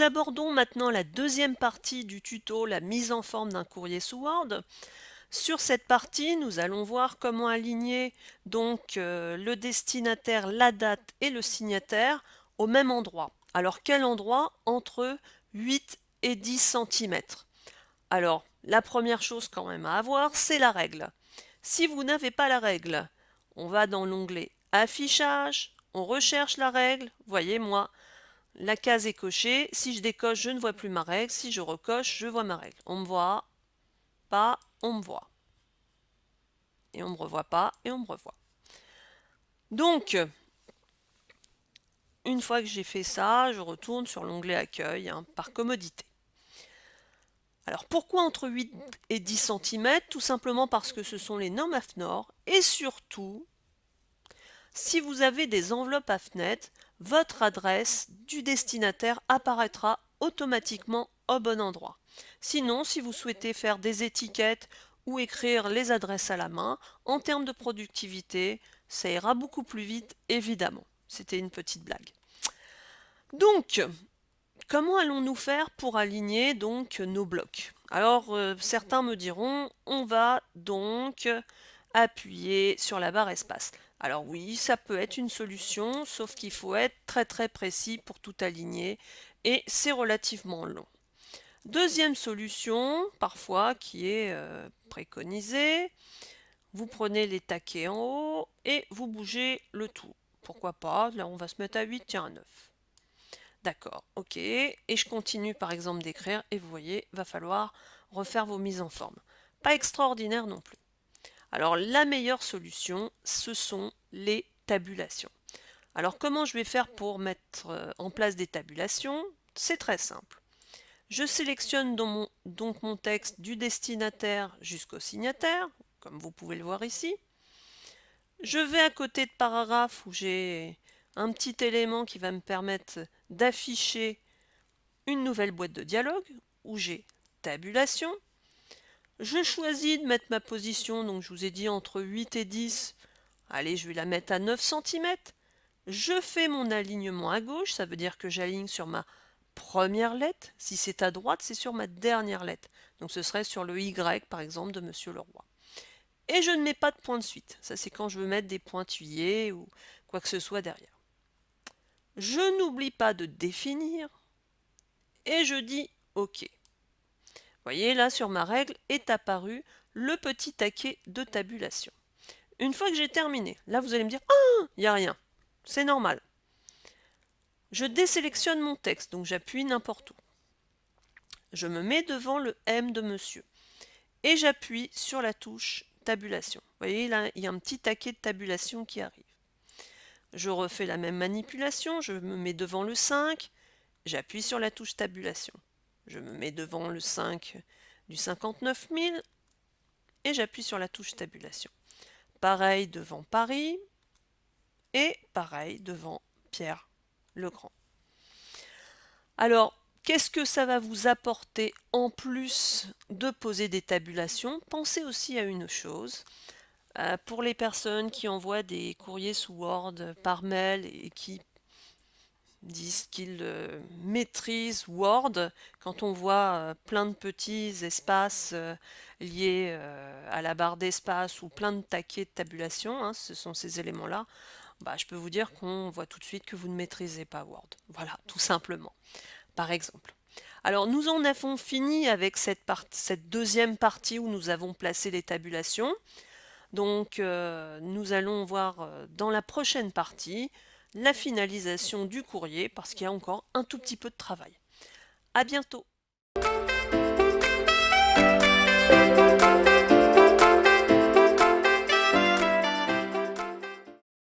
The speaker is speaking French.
Nous abordons maintenant la deuxième partie du tuto, la mise en forme d'un courrier sous Word. Sur cette partie, nous allons voir comment aligner le destinataire, la date et le signataire au même endroit. Alors quel endroit? Entre 8 et 10 centimètres. Alors la première chose quand même à avoir, c'est la règle. Si vous n'avez pas la règle, on va dans l'onglet Affichage, on recherche la règle. Voyez, moi, la case est cochée. Si je décoche, je ne vois plus ma règle. Si je recoche, je vois ma règle. On me voit pas, on me voit. Et on me revoit pas, et on me revoit. Donc, une fois que j'ai fait ça, je retourne sur l'onglet Accueil, par commodité. Alors, pourquoi entre 8 et 10 cm? Tout simplement parce que ce sont les normes AFNOR, et surtout, si vous avez des enveloppes AFNET, votre adresse du destinataire apparaîtra automatiquement au bon endroit. Sinon, si vous souhaitez faire des étiquettes ou écrire les adresses à la main, en termes de productivité, ça ira beaucoup plus vite, évidemment. C'était une petite blague. Donc, comment allons-nous faire pour aligner nos blocs? Alors, certains me diront, on va donc appuyer sur la barre espace. Alors oui, ça peut être une solution, sauf qu'il faut être très très précis pour tout aligner et c'est relativement long. Deuxième solution, parfois qui est préconisée, vous prenez les taquets en haut et vous bougez le tout. Pourquoi pas? Là on va se mettre à 8, tiens à 9. D'accord, ok. Et je continue par exemple d'écrire et vous voyez, va falloir refaire vos mises en forme. Pas extraordinaire non plus. Alors la meilleure solution, ce sont les tabulations. Alors comment je vais faire pour mettre en place des tabulations? C'est très simple. Je sélectionne donc mon texte du destinataire jusqu'au signataire, comme vous pouvez le voir ici. Je vais à côté de paragraphe où j'ai un petit élément qui va me permettre d'afficher une nouvelle boîte de dialogue où j'ai tabulation. Je choisis de mettre ma position, donc je vous ai dit entre 8 et 10. Allez, je vais la mettre à 9 cm. Je fais mon alignement à gauche, ça veut dire que j'aligne sur ma première lettre. Si c'est à droite, c'est sur ma dernière lettre. Donc ce serait sur le Y, par exemple, de Monsieur Leroy. Et je ne mets pas de point de suite. Ça, c'est quand je veux mettre des pointillés ou quoi que ce soit derrière. Je n'oublie pas de définir et je dis OK. Vous voyez, là, sur ma règle est apparu le petit taquet de tabulation. Une fois que j'ai terminé, là, vous allez me dire « Ah, il n'y a rien ». C'est normal. Je désélectionne mon texte, donc j'appuie n'importe où. Je me mets devant le M de monsieur et j'appuie sur la touche tabulation. Vous voyez, là, il y a un petit taquet de tabulation qui arrive. Je refais la même manipulation, je me mets devant le 5, j'appuie sur la touche tabulation. Je me mets devant le 5 du 59 000 et j'appuie sur la touche tabulation. Pareil devant Paris et pareil devant Pierre le Grand. Alors, qu'est-ce que ça va vous apporter en plus de poser des tabulations? Pensez aussi à une chose. Pour les personnes qui envoient des courriers sous Word par mail et qui disent qu'ils maîtrisent Word, quand on voit plein de petits espaces liés à la barre d'espace ou plein de taquets de tabulation, ce sont ces éléments-là, je peux vous dire qu'on voit tout de suite que vous ne maîtrisez pas Word. Voilà, tout simplement. Par exemple. Alors nous en avons fini avec cette deuxième partie où nous avons placé les tabulations. Donc nous allons voir dans la prochaine partie la finalisation du courrier parce qu'il y a encore un tout petit peu de travail. À bientôt!